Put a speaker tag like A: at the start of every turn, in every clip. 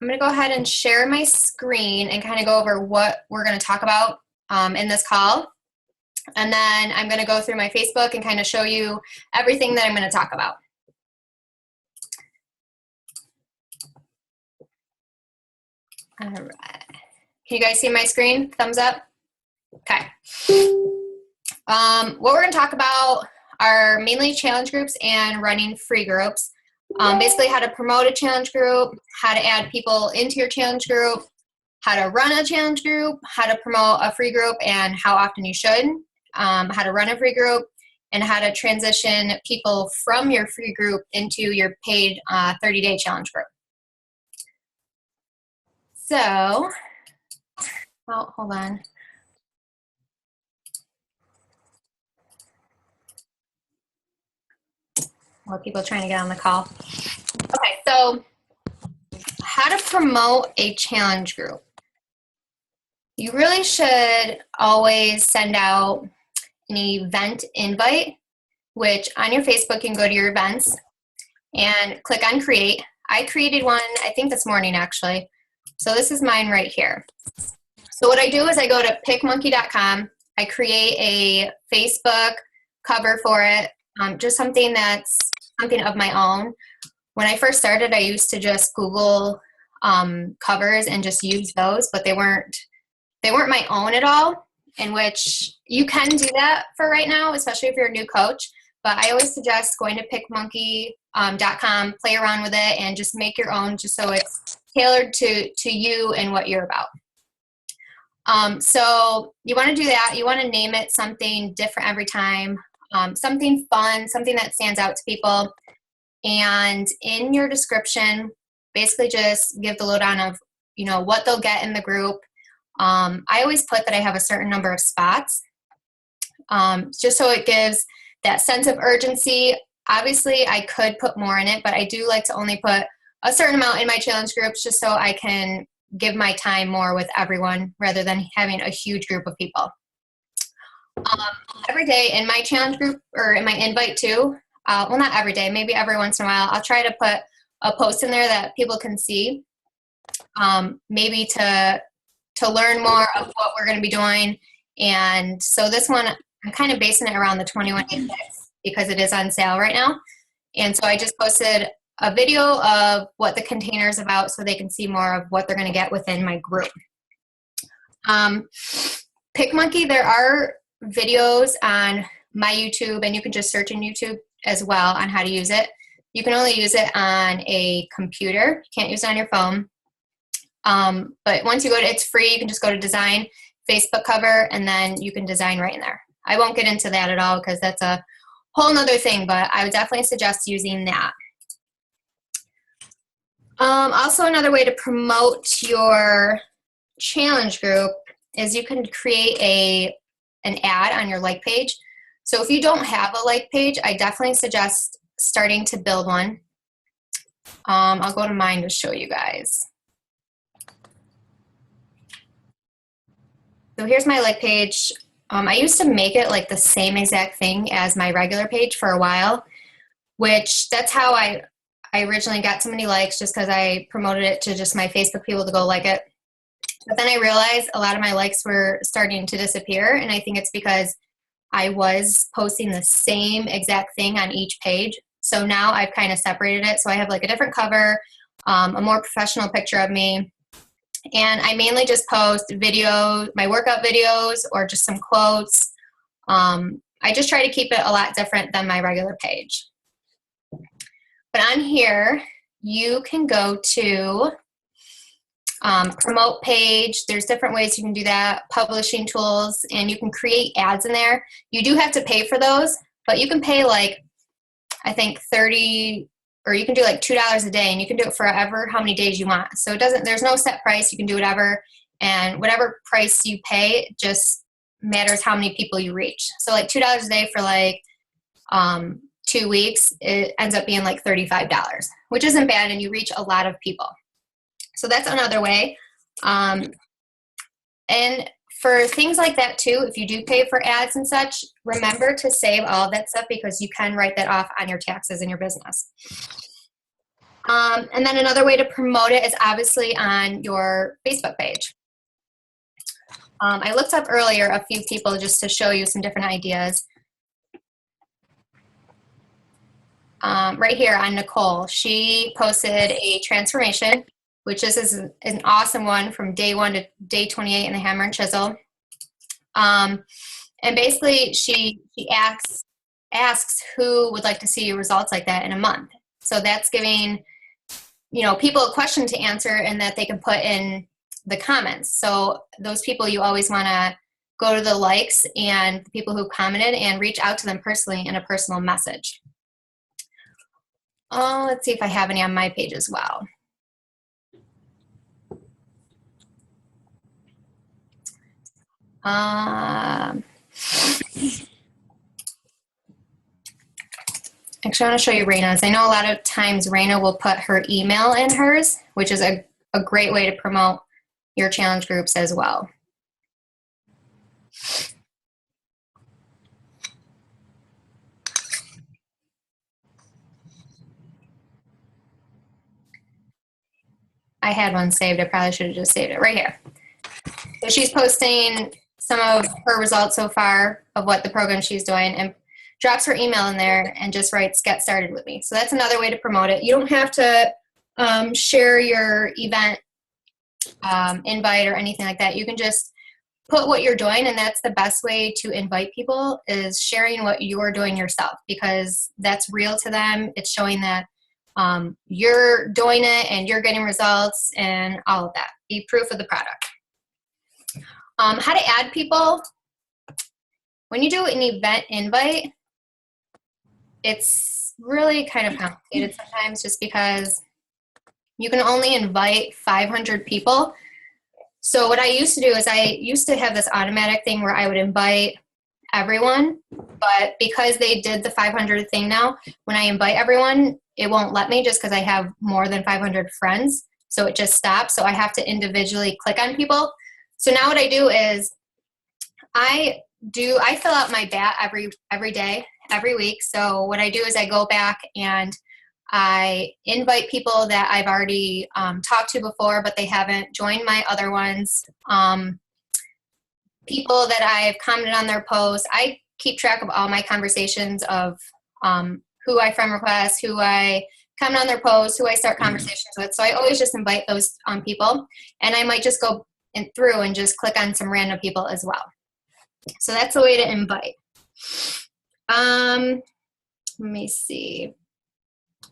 A: I'm going to go ahead and share my screen and kind of go over what we're going to talk about in this call. And then I'm going to go through my Facebook and kind of show you everything that I'm going to talk about. All right. Can you guys see my screen? Thumbs up? Okay. What we're going to talk about are mainly challenge groups and running free groups. Basically how to promote a challenge group, how to add people into your challenge group, how to run a challenge group, how to promote a free group and how often you should, how to run a free group, and how to transition people from your free group into your paid 30-day challenge group. So, oh, hold on. More people trying to get on the call. Okay, so how to promote a challenge group. You really should always send out an event invite, which on your Facebook you can go to your events and click on create. I created one, I think this morning actually. So this is mine right here. So what I do is I go to PickMonkey.com. I create a Facebook cover for it, just something that's something of my own. When I first started, I used to just Google covers and just use those, but they weren't my own at all, in which you can do that for right now, especially if you're a new coach. But I always suggest going to PickMonkey.com, play around with it, and just make your own, just so it's tailored to you and what you're about. So you want to do that. You want to name it something different every time, something fun, something that stands out to people. And in your description, basically just give the lowdown of, what they'll get in the group. I always put that I have a certain number of spots, just so it gives that sense of urgency. Obviously, I could put more in it, but I do like to only put a certain amount in my challenge groups just so I can give my time more with everyone rather than having a huge group of people. Every day in my challenge group, or in my invite too, well, not every day, maybe every once in a while, I'll try to put a post in there that people can see, maybe to learn more of what we're going to be doing. And so this one, I'm kind of basing it around the 21-day fix because it is on sale right now. And so I just posted a video of what the container is about so they can see more of what they're going to get within my group. PickMonkey, there are videos on my YouTube, and you can just search in YouTube as well on how to use it. You can only use it on a computer. You can't use it on your phone. But once you go to, it's free, you can just go to design, Facebook cover, and then you can design right in there. I won't get into that at all because that's a whole nother thing, but I would definitely suggest using that. Also, another way to promote your challenge group is you can create an ad on your like page. So if you don't have a like page, I definitely suggest starting to build one. I'll go to mine to show you guys. So here's my like page. I used to make it like the same exact thing as my regular page for a while, which that's how I originally got so many likes, just because I promoted it to just my Facebook people to go like it. But then I realized a lot of my likes were starting to disappear, and I think it's because I was posting the same exact thing on each page. So now I've kind of separated it. So I have like a different cover, a more professional picture of me. And I mainly just post videos, my workout videos, or just some quotes. I just try to keep it a lot different than my regular page. But on here, you can go to promote page. There's different ways you can do that, publishing tools, and you can create ads in there. You do have to pay for those, but you can pay like, I think 30, or you can do like $2 a day, and you can do it forever, how many days you want. So there's no set price. You can do whatever, and whatever price you pay just matters how many people you reach. So like $2 a day for like 2 weeks, it ends up being like $35, which isn't bad, and you reach a lot of people. So that's another way. And for things like that too, if you do pay for ads and such, remember to save all of that stuff because you can write that off on your taxes in your business. And then another way to promote it is obviously on your Facebook page. I looked up earlier a few people just to show you some different ideas. Right here on Nicole, she posted a transformation, which is an awesome one from day 1 to day 28 in the Hammer and Chisel. And basically she asks who would like to see results like that in a month. So that's giving, you know, people a question to answer and that they can put in the comments. So those people, you always want to go to the likes and the people who commented and reach out to them personally in a personal message. Let's see if I have any on my page as well. Actually, I want to show you Raina's. I know a lot of times Raina will put her email in hers, which is a great way to promote your challenge groups as well. I had one saved. I probably should have just saved it right here. So she's posting some of her results so far of what the program she's doing and drops her email in there and just writes, "Get started with me." So that's another way to promote it. You don't have to share your event invite or anything like that. You can just put what you're doing, and that's the best way to invite people, is sharing what you're doing yourself, because that's real to them. It's showing that you're doing it and you're getting results and all of that. Be proof of the product. How to add people. When you do an event invite, it's really kind of complicated sometimes, just because you can only invite 500 people. So what I used to do is I used to have this automatic thing where I would invite everyone, but because they did the 500 thing now, when I invite everyone, it won't let me just because I have more than 500 friends. So it just stops. So I have to individually click on people. So now what I do is I fill out my BAT every day, every week. So what I do is I go back and I invite people that I've already talked to before, but they haven't joined my other ones. People that I've commented on their posts. I keep track of all my conversations of who I friend request, who I comment on their posts, who I start conversations with. So I always just invite those people, and I might just go through and just click on some random people as well. So that's a way to invite. Let me see.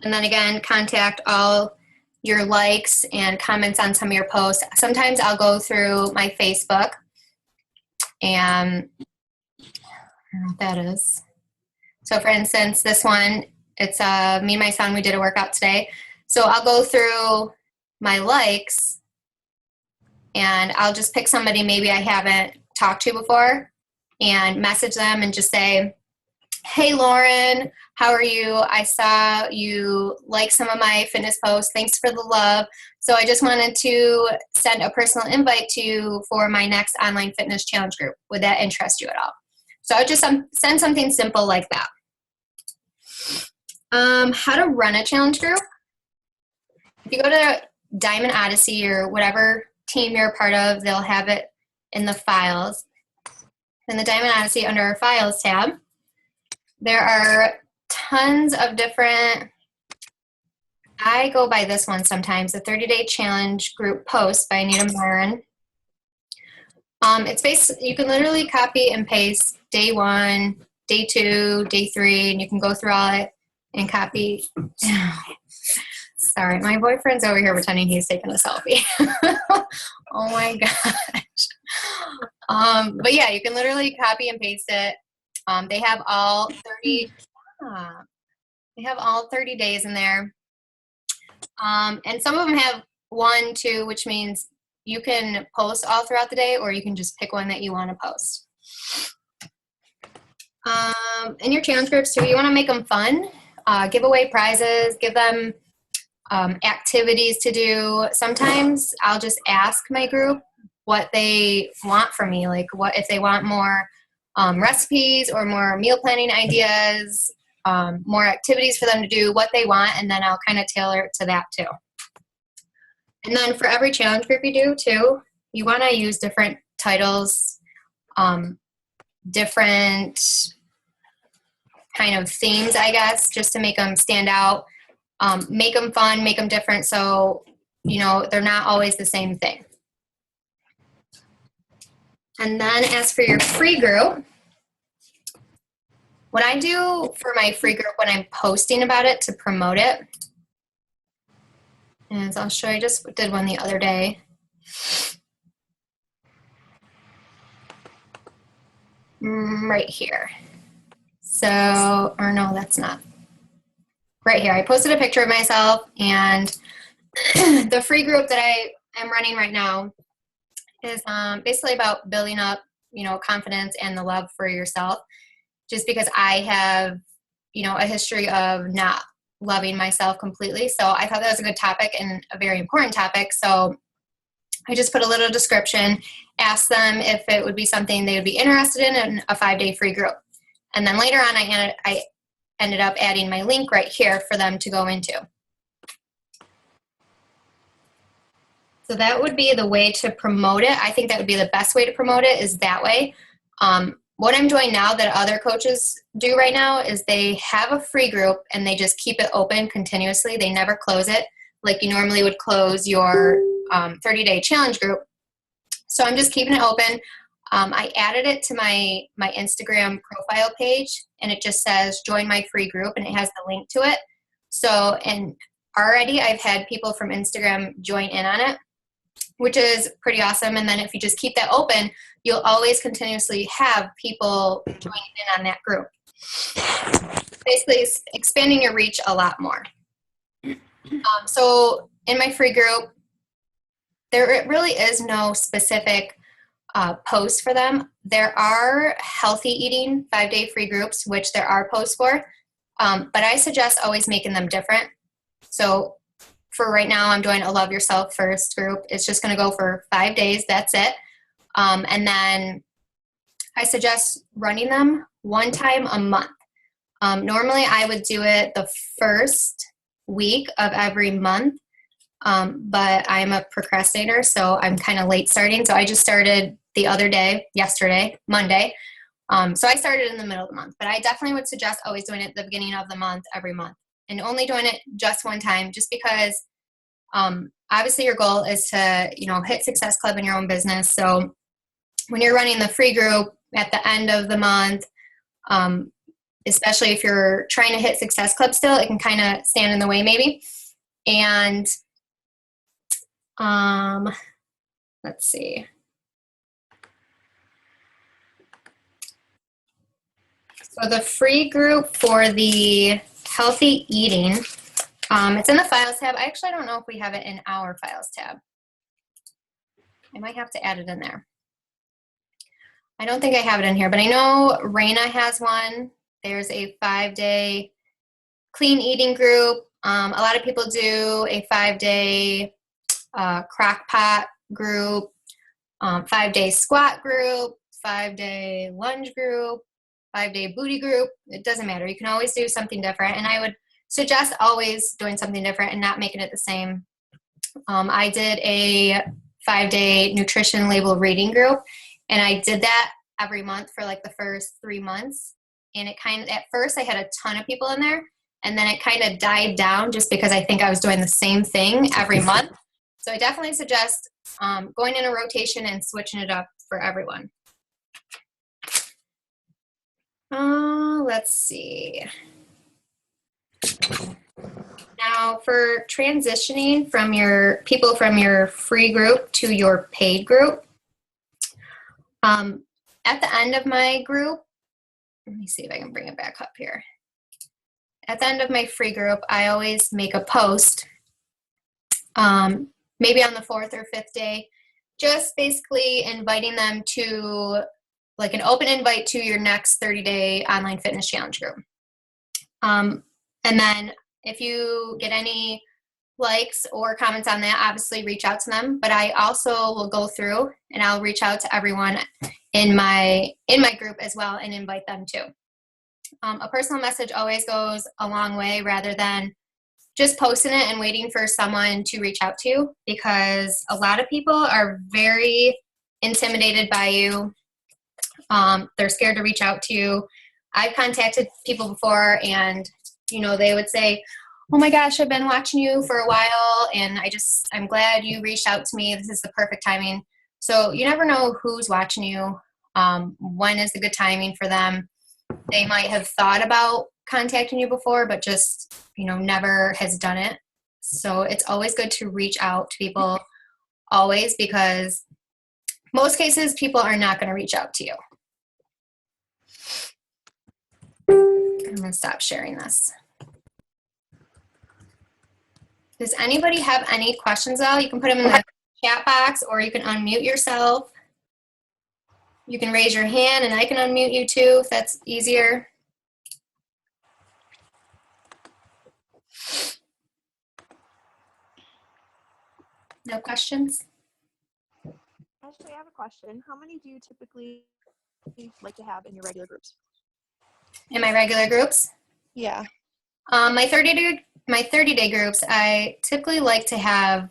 A: And then again, contact all your likes and comments on some of your posts. Sometimes I'll go through my Facebook, and I don't know what that is. So for instance, this one, it's me and my son, we did a workout today. So I'll go through my likes and I'll just pick somebody maybe I haven't talked to before and message them and just say, "Hey Lauren, how are you? I saw you like some of my fitness posts. Thanks for the love. So I just wanted to send a personal invite to you for my next online fitness challenge group. Would that interest you at all?" So I would just send something simple like that. How to run a challenge group. If you go to Diamond Odyssey or whatever team you're a part of, they'll have it in the files. In the Diamond Odyssey, under our files tab, there are tons of different, I go by this one sometimes, the 30-day challenge group post by Anita Moran. It's basically, you can literally copy and paste day 1, day 2, day 3, and you can go through all it and copy. Sorry, my boyfriend's over here pretending he's taking a selfie. Oh my gosh. But yeah, you can literally copy and paste it. They have all 30. They have all 30 days in there. And some of them have 1, 2, which means you can post all throughout the day, or you can just pick one that you want to post. In your challenge groups too, you want to make them fun. Give away prizes, give them activities to do. Sometimes I'll just ask my group what they want from me, like what if they want more recipes or more meal planning ideas. more activities for them to do, what they want, and then I'll kind of tailor it to that too. And then for every challenge group you do too, you want to use different titles, different kind of themes, I guess, just to make them stand out, make them fun, make them different, so, you know, they're not always the same thing. And then as for your free group, what I do for my free group when I'm posting about it to promote it is, I'll show you, I just did one the other day. Right here. So, or no, that's not. Right here, I posted a picture of myself, and the free group that I am running right now is basically about building up, you know, confidence and the love for yourself, just because I have, you know, a history of not loving myself completely. So I thought that was a good topic and a very important topic. So I just put a little description, asked them if it would be something they would be interested in a 5-day free group. And then later on, I ended up adding my link right here for them to go into. So that would be the way to promote it. I think that would be the best way to promote it, is that way. What I'm doing now that other coaches do right now is they have a free group and they just keep it open continuously. They never close it like you normally would close your 30-day challenge group. So I'm just keeping it open. I added it to my Instagram profile page, and it just says join my free group, and it has the link to it. So, and already I've had people from Instagram join in on it, which is pretty awesome. And then if you just keep that open, you'll always continuously have people joining in on that group. Basically, expanding your reach a lot more. So in my free group, there really is no specific post for them. There are healthy eating 5-day free groups, which there are posts for, but I suggest always making them different. So for right now, I'm doing a Love Yourself First group. It's just going to go for 5 days. That's it. And then I suggest running them one time a month. Normally, I would do it the first week of every month, but I'm a procrastinator, so I'm kind of late starting. So I just started the other day, yesterday, Monday. So I started in the middle of the month, but I definitely would suggest always doing it at the beginning of the month, every month, and only doing it just one time, just because obviously your goal is to, you know, hit Success Club in your own business. So when you're running the free group at the end of the month, especially if you're trying to hit Success Club still, it can kind of stand in the way maybe. And let's see. So the free group for the healthy eating, it's in the files tab. I actually don't know if we have it in our files tab. I might have to add it in there. I don't think I have it in here, but I know Raina has one. There's a 5-day clean eating group. A lot of people do a 5-day crock pot group, 5-day squat group, 5-day lunge group, 5-day booty group. It doesn't matter. You can always do something different. And I would suggest always doing something different and not making it the same. I did a 5-day nutrition label reading group, and I did that every month for like the first 3 months. And it kind of, at first I had a ton of people in there, and then it kind of died down just because I think I was doing the same thing every month. So I definitely suggest going in a rotation and switching it up for everyone. Let's see. Now for transitioning from your people from your free group to your paid group, at the end of my group, let me see if I can bring it back up here. At the end of my free group, I always make a post, maybe on the 4th or 5th day, just basically inviting them to, like, an open invite to your next 30-day online fitness challenge group. And then if you get any likes or comments on that, obviously reach out to them. But I also will go through and I'll reach out to everyone in my group as well and invite them too. A personal message always goes a long way rather than just posting it and waiting for someone to reach out to you, because a lot of people are very intimidated by you. They're scared to reach out to you. I've contacted people before and, they would say, oh my gosh, I've been watching you for a while and I'm glad you reached out to me. This is the perfect timing. So you never know who's watching you. When is the good timing for them? They might have thought about contacting you before, but just, never has done it. So it's always good to reach out to people always, because most cases people are not going to reach out to you. I'm going to stop sharing this. Does anybody have any questions though? You can put them in the chat box, or you can unmute yourself. You can raise your hand and I can unmute you too if that's easier. No questions?
B: Actually, I have a question. How many do you typically like to have in your regular groups?
A: In my regular groups?
B: Yeah.
A: My 30-day groups, I typically like to have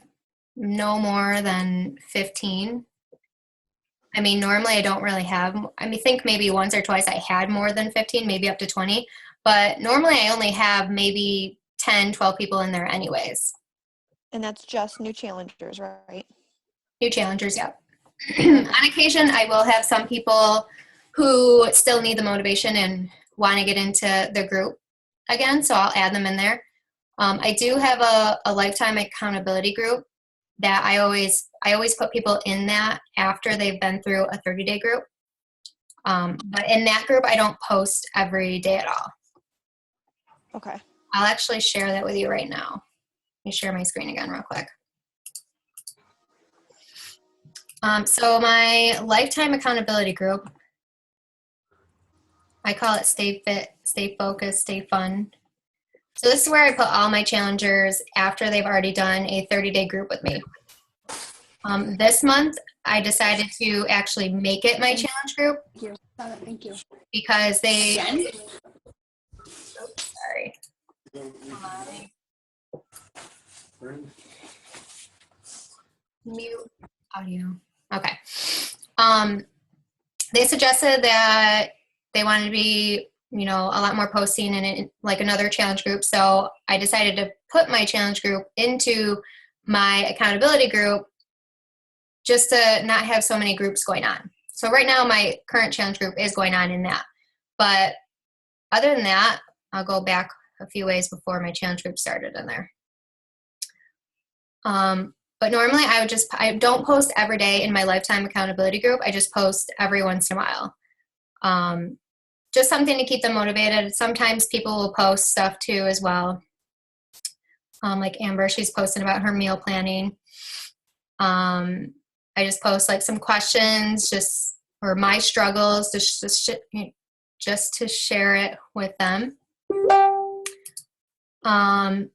A: no more than 15. I mean, normally I don't really have, I think maybe once or twice I had more than 15, maybe up to 20. But normally I only have maybe 10, 12 people in there anyways.
B: And that's just new challengers, right?
A: New challengers, yep. On occasion, I will have some people who still need the motivation and want to get into the group again, so I'll add them in there. I do have a lifetime accountability group that I always put people in that after they've been through a 30-day group. But in that group, I don't post every day at all.
B: Okay.
A: I'll actually share that with you right now. Let me share my screen again real quick. So my lifetime accountability group, I call it Stay Fit, Stay Focused, Stay Fun. So this is where I put all my challengers after they've already done a 30-day group with me. This month, I decided to actually make it my challenge group.
C: Thank you.
A: Because they, mute audio. Okay. They suggested that they wanted to be, a lot more posting in like another challenge group. So I decided to put my challenge group into my accountability group just to not have so many groups going on. So right now my current challenge group is going on in that. But other than that, I'll go back a few ways before my challenge group started in there. But normally I don't post every day in my lifetime accountability group. I just post every once in a while. Just something to keep them motivated. Sometimes people will post stuff too as well. Like Amber, she's posting about her meal planning. I just post like some questions, or my struggles, just to share it with them. And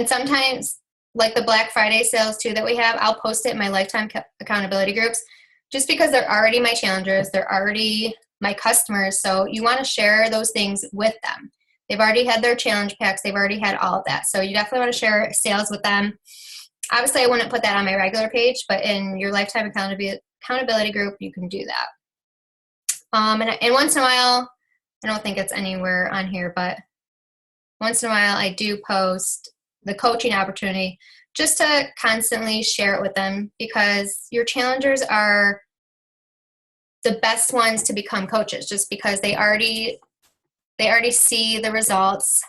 A: sometimes, like the Black Friday sales too that we have, I'll post it in my lifetime accountability groups just because they're already my challengers. They're already my customers. So you want to share those things with them. They've already had their challenge packs. They've already had all of that. So you definitely want to share sales with them. Obviously, I wouldn't put that on my regular page, but in your lifetime accountability group, you can do that. And once in a while, I don't think it's anywhere on here, but once in a while I do post the coaching opportunity just to constantly share it with them, because your challengers are the best ones to become coaches just because they already see the results.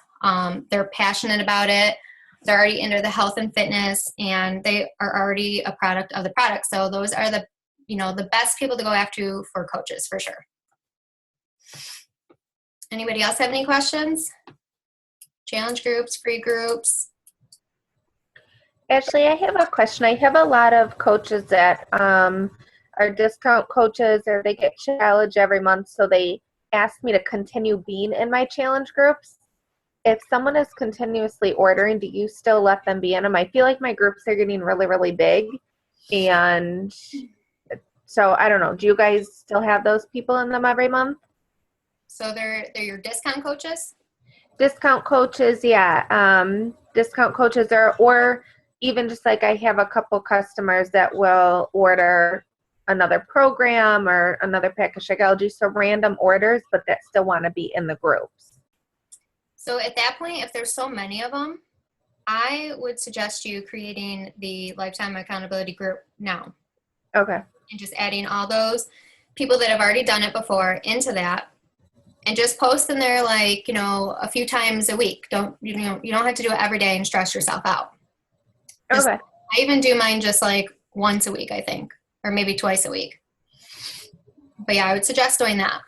A: They're passionate about it. They're already into the health and fitness, and they are already a product of the product. So those are the best people to go after for coaches for sure. Anybody else have any questions? Challenge groups, free groups?
C: Ashley, I have a question. I have a lot of coaches that are discount coaches, or they get challenge every month, so they ask me to continue being in my challenge groups. If someone is continuously ordering, do you still let them be in them? I feel like my groups are getting really, really big, and so I don't know. Do you guys still have those people in them every month?
A: So they're your discount coaches?
C: Discount coaches, yeah. Discount coaches or even just like I have a couple customers that will order another program or another pack of Shakeology, so random orders, but that still want to be in the groups.
A: So at that point, if there's so many of them, I would suggest you creating the lifetime accountability group now
C: Okay.
A: and just adding all those people that have already done it before into that and just post in there like, a few times a week. You don't have to do it every day and stress yourself out. Just,
C: Okay.
A: I even do mine just like once a week, I think, or maybe twice a week. But yeah, I would suggest doing that.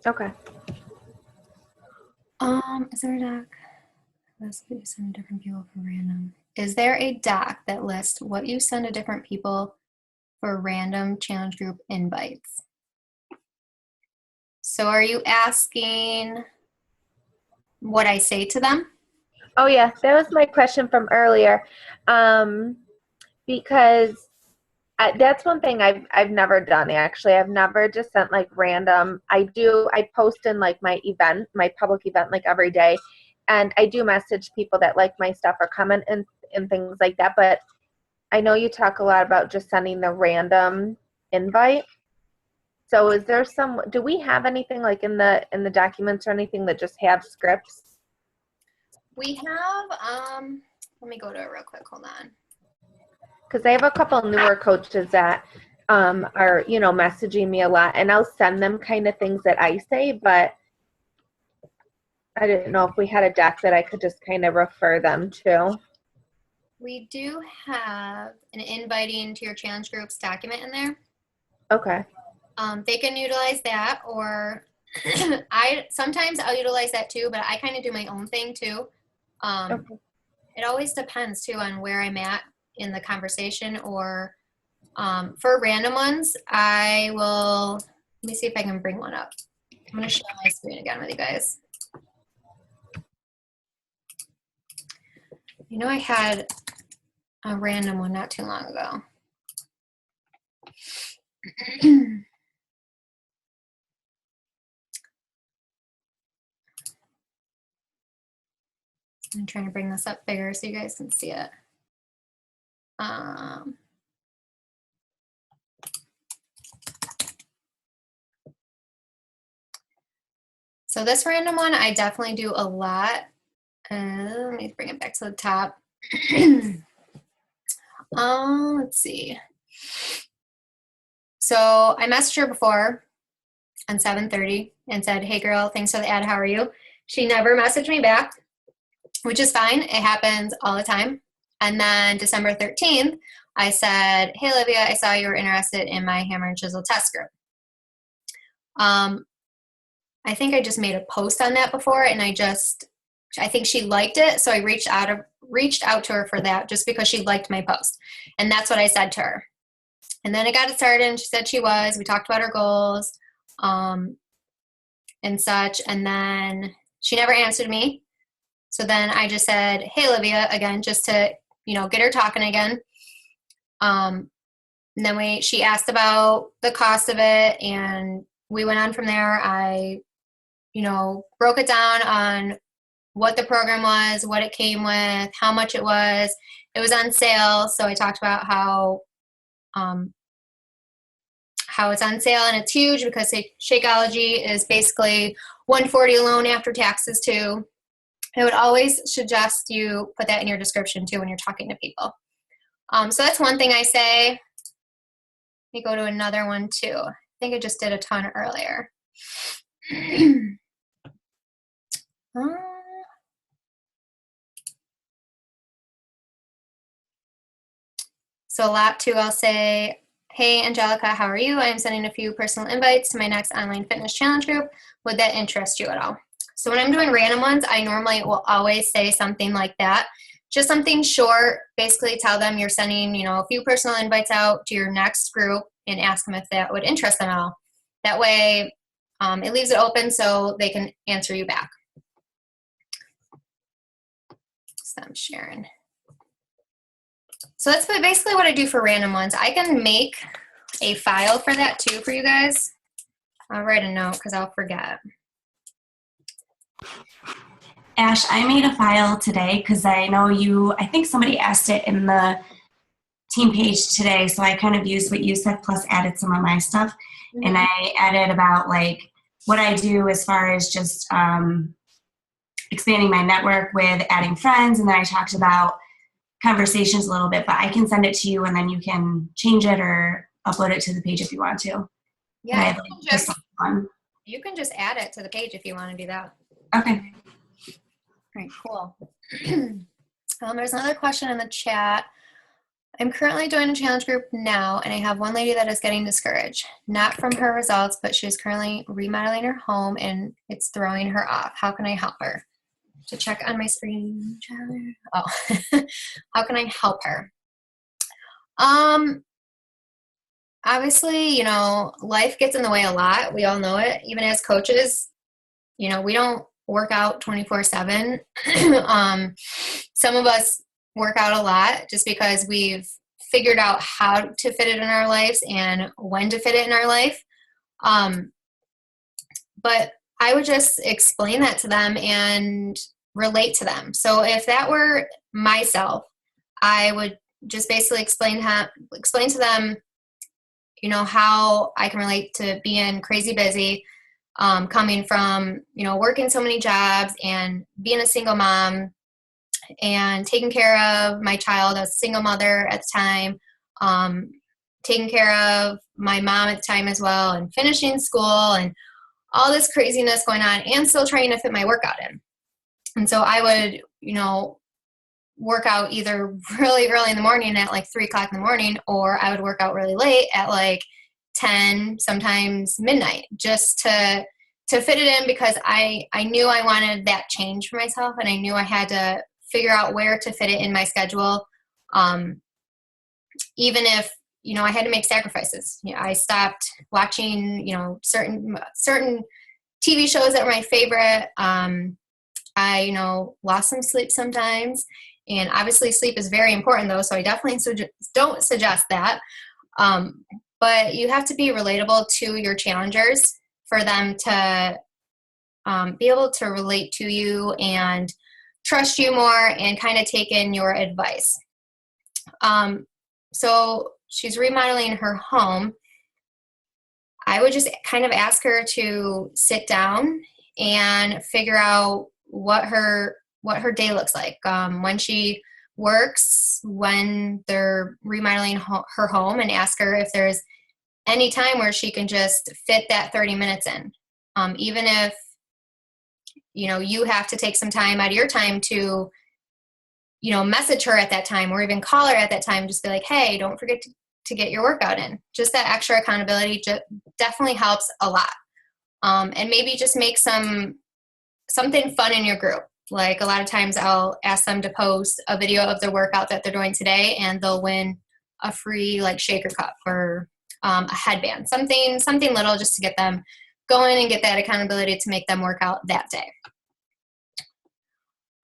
C: Okay.
A: Is there a doc? List what you send to different people for random. Is there a doc that lists what you send to different people for random challenge group invites? So are you asking what I say to them?
C: Oh yeah, that was my question from earlier. Because that's one thing I've never done actually. I've never just sent like random. I post in like my public event like every day, and I do message people that like my stuff or comment and things like that. But I know you talk a lot about just sending the random invite. So is there do we have anything like in the documents or anything that just have scripts?
A: We have, let me go to it real quick. Hold on.
C: Because I have a couple newer coaches that are, messaging me a lot, and I'll send them kind of things that I say, but I didn't know if we had a deck that I could just kind of refer them to.
A: We do have an inviting to your challenge groups document in there.
C: Okay.
A: They can utilize that, or sometimes I'll utilize that too, but I kind of do my own thing too.
C: Okay.
A: It always depends too on where I'm at in the conversation, or for random ones, let me see if I can bring one up. I'm going to share my screen again with you guys. I had a random one not too long ago. I'm trying to bring this up bigger so you guys can see it. So this random one, I definitely do a lot. Let me bring it back to the top. Let's see. So I messaged her before on 7:30 and said, "Hey girl, thanks for the ad. How are you?" She never messaged me back, which is fine. It happens all the time. And then December 13th, I said, "Hey Olivia, I saw you were interested in my hammer and chisel test group." I think I just made a post on that before, and I think she liked it, so I reached out to her for that just because she liked my post. And that's what I said to her. And then it got started, and she said we talked about her goals and such, and then she never answered me. So then I just said, "Hey Olivia," again, just to, get her talking again. And then she asked about the cost of it, and we went on from there. I, broke it down on what the program was, what it came with, how much it was. It was on sale, so I talked about how it's on sale and it's huge because Shakeology is basically $140 alone after taxes too. I would always suggest you put that in your description too when you're talking to people. So that's one thing I say. Let me go to another one too. I think I just did a ton earlier. So a lot too, I'll say, "Hey Angelica, how are you? I am sending a few personal invites to my next online fitness challenge group. Would that interest you at all?" So when I'm doing random ones, I normally will always say something like that. Just something short, basically tell them you're sending, a few personal invites out to your next group and ask them if that would interest them at all. That way, it leaves it open so they can answer you back. So I'm sharing. So that's basically what I do for random ones. I can make a file for that too for you guys. I'll write a note because I'll forget.
D: Ash, I made a file today because I know I think somebody asked it in the team page today, so I kind of used what you said plus added some of my stuff.
A: Mm-hmm.
D: And I added about like what I do as far as just expanding my network with adding friends, and then I talked about conversations a little bit, but I can send it to you and then you can change it or upload it to the page if you want to.
A: Yeah,
D: One.
A: you can just add it to the page if you want to do that.
D: Okay.
A: All right, cool. There's another question in the chat. I'm currently doing a challenge group now, and I have one lady that is getting discouraged. Not from her results, but she is currently remodeling her home, and it's throwing her off. How can I help her? To check on my screen. Oh, how can I help her? Obviously, you know, life gets in the way a lot. We all know it. Even as coaches, you know, we don't work out 24/7. Some of us work out a lot just because we've figured out how to fit it in our lives and when to fit it in our life. But I would just explain that to them and relate to them. So if that were myself, I would just basically explain to them, you know, how I can relate to being crazy busy, coming from, you know, working so many jobs and being a single mom and taking care of my child as a single mother at the time, taking care of my mom at the time as well, and finishing school and all this craziness going on, and still trying to fit my workout in. And so I would, you know, work out either really early in the morning at like 3 o'clock in the morning, or I would work out really late at like 10, sometimes midnight, just to fit it in, because I knew I wanted that change for myself, and I knew I had to figure out where to fit it in my schedule. Even if, you know, I had to make sacrifices. You know, I stopped watching, you know, certain TV shows that were my favorite. I, you know, lost some sleep sometimes, and obviously sleep is very important though, so I definitely don't suggest that. But you have to be relatable to your challengers for them to be able to relate to you and trust you more and kind of take in your advice. So she's remodeling her home. I would just kind of ask her to sit down and figure out what her day looks like. When she works, when they're remodeling her home, and ask her if there's any time where she can just fit that 30 minutes in. Even if, you know, you have to take some time out of your time to, you know, message her at that time, or even call her at that time, just be like, hey, don't forget to get your workout in. Just that extra accountability definitely helps a lot. And maybe just make something fun in your group. Like a lot of times I'll ask them to post a video of their workout that they're doing today, and they'll win a free like shaker cup or a headband, something little, just to get them going and get that accountability to make them work out that day.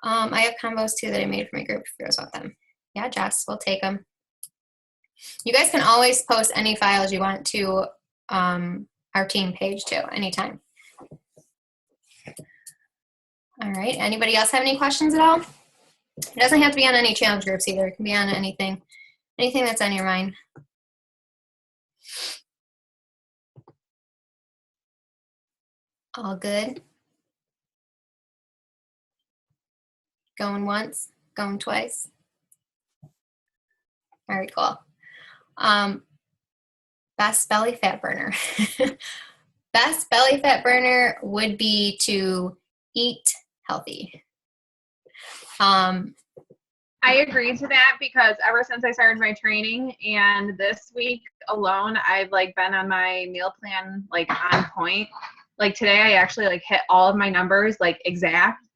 A: I have combos too that I made for my group if you guys want them. Yeah, Jess, we'll take them. You guys can always post any files you want to our team page too, anytime. All right, anybody else have any questions at all? It doesn't have to be on any challenge groups either. It can be on anything that's on your mind. All good? Going once, going twice? All right, cool. Best belly fat burner. Best belly fat burner would be to eat healthy.
E: I agree to that, because ever since I started my training, and this week alone, I've like been on my meal plan, like on point. Like today I actually like hit all of my numbers like exact,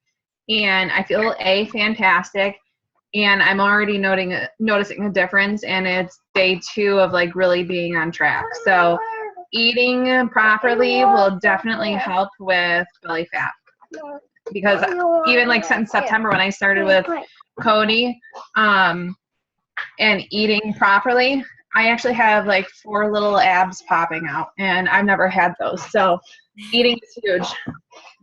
E: and I feel fantastic, and I'm already noticing a difference, and it's day 2 of like really being on track. So eating properly will definitely help with belly fat, because even like since September when I started with Cody and eating properly, I actually have like 4 little abs popping out, and I've never had those. So Eating is huge.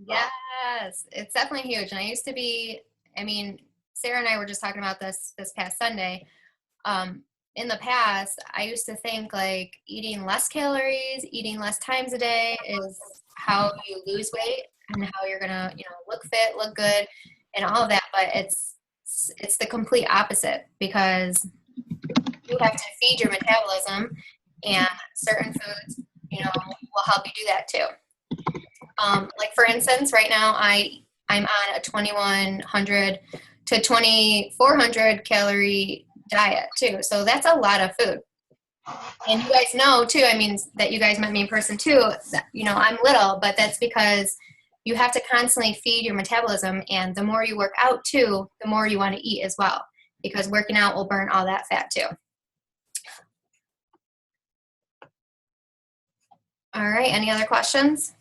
A: Yes, it's definitely huge. And I used to be, I mean, Sarah and I were just talking about this past Sunday. In the past, I used to think like eating less calories, eating less times a day is how you lose weight and how you're gonna, look fit, look good, and all of that. But it's the complete opposite because you have to feed your metabolism, and certain foods, will help you do that too. Like for instance, right now I'm on a 2100 to 2400 calorie diet too. So that's a lot of food. And you guys know too, I mean, that you guys met me in person too, that, I'm little, but that's because you have to constantly feed your metabolism. And the more you work out too, the more you want to eat as well, because working out will burn all that fat too. All right. Any other questions?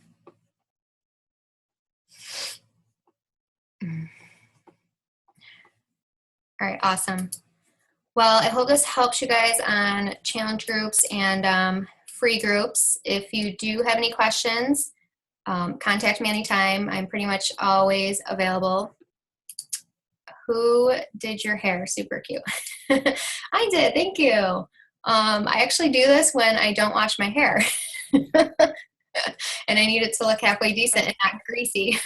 A: All right, awesome. Well, I hope this helps you guys on challenge groups and free groups. If you do have any questions, contact me anytime. I'm pretty much always available. Who did your hair? Super cute. I did, thank you. I actually do this when I don't wash my hair. And I need it to look halfway decent and not greasy.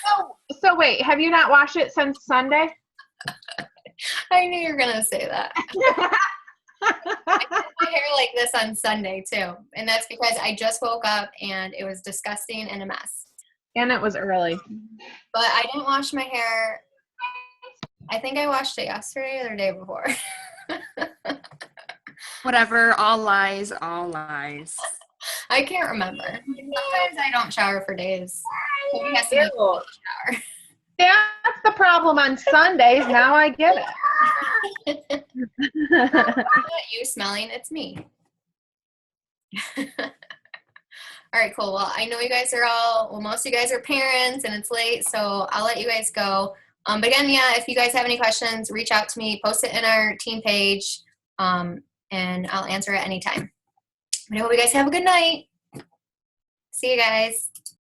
E: So wait, have you not washed it since Sunday?
A: I knew you were gonna say that. I did my hair like this on Sunday too, and that's because I just woke up and it was disgusting and a mess.
E: And it was early.
A: But I didn't wash my hair. I think I washed it yesterday or the day before.
F: Whatever, all lies, all lies.
A: I can't remember. Sometimes I don't shower for days. Somebody has to make me
E: Ew.
A: shower.
E: That's the problem on Sundays. Now I get it.
A: It's not you smelling, it's me. All right, cool. Well, I know you guys are most of you guys are parents and it's late, so I'll let you guys go. But again, yeah, if you guys have any questions, reach out to me, post it in our team page, and I'll answer at any time. But I hope you guys have a good night. See you guys.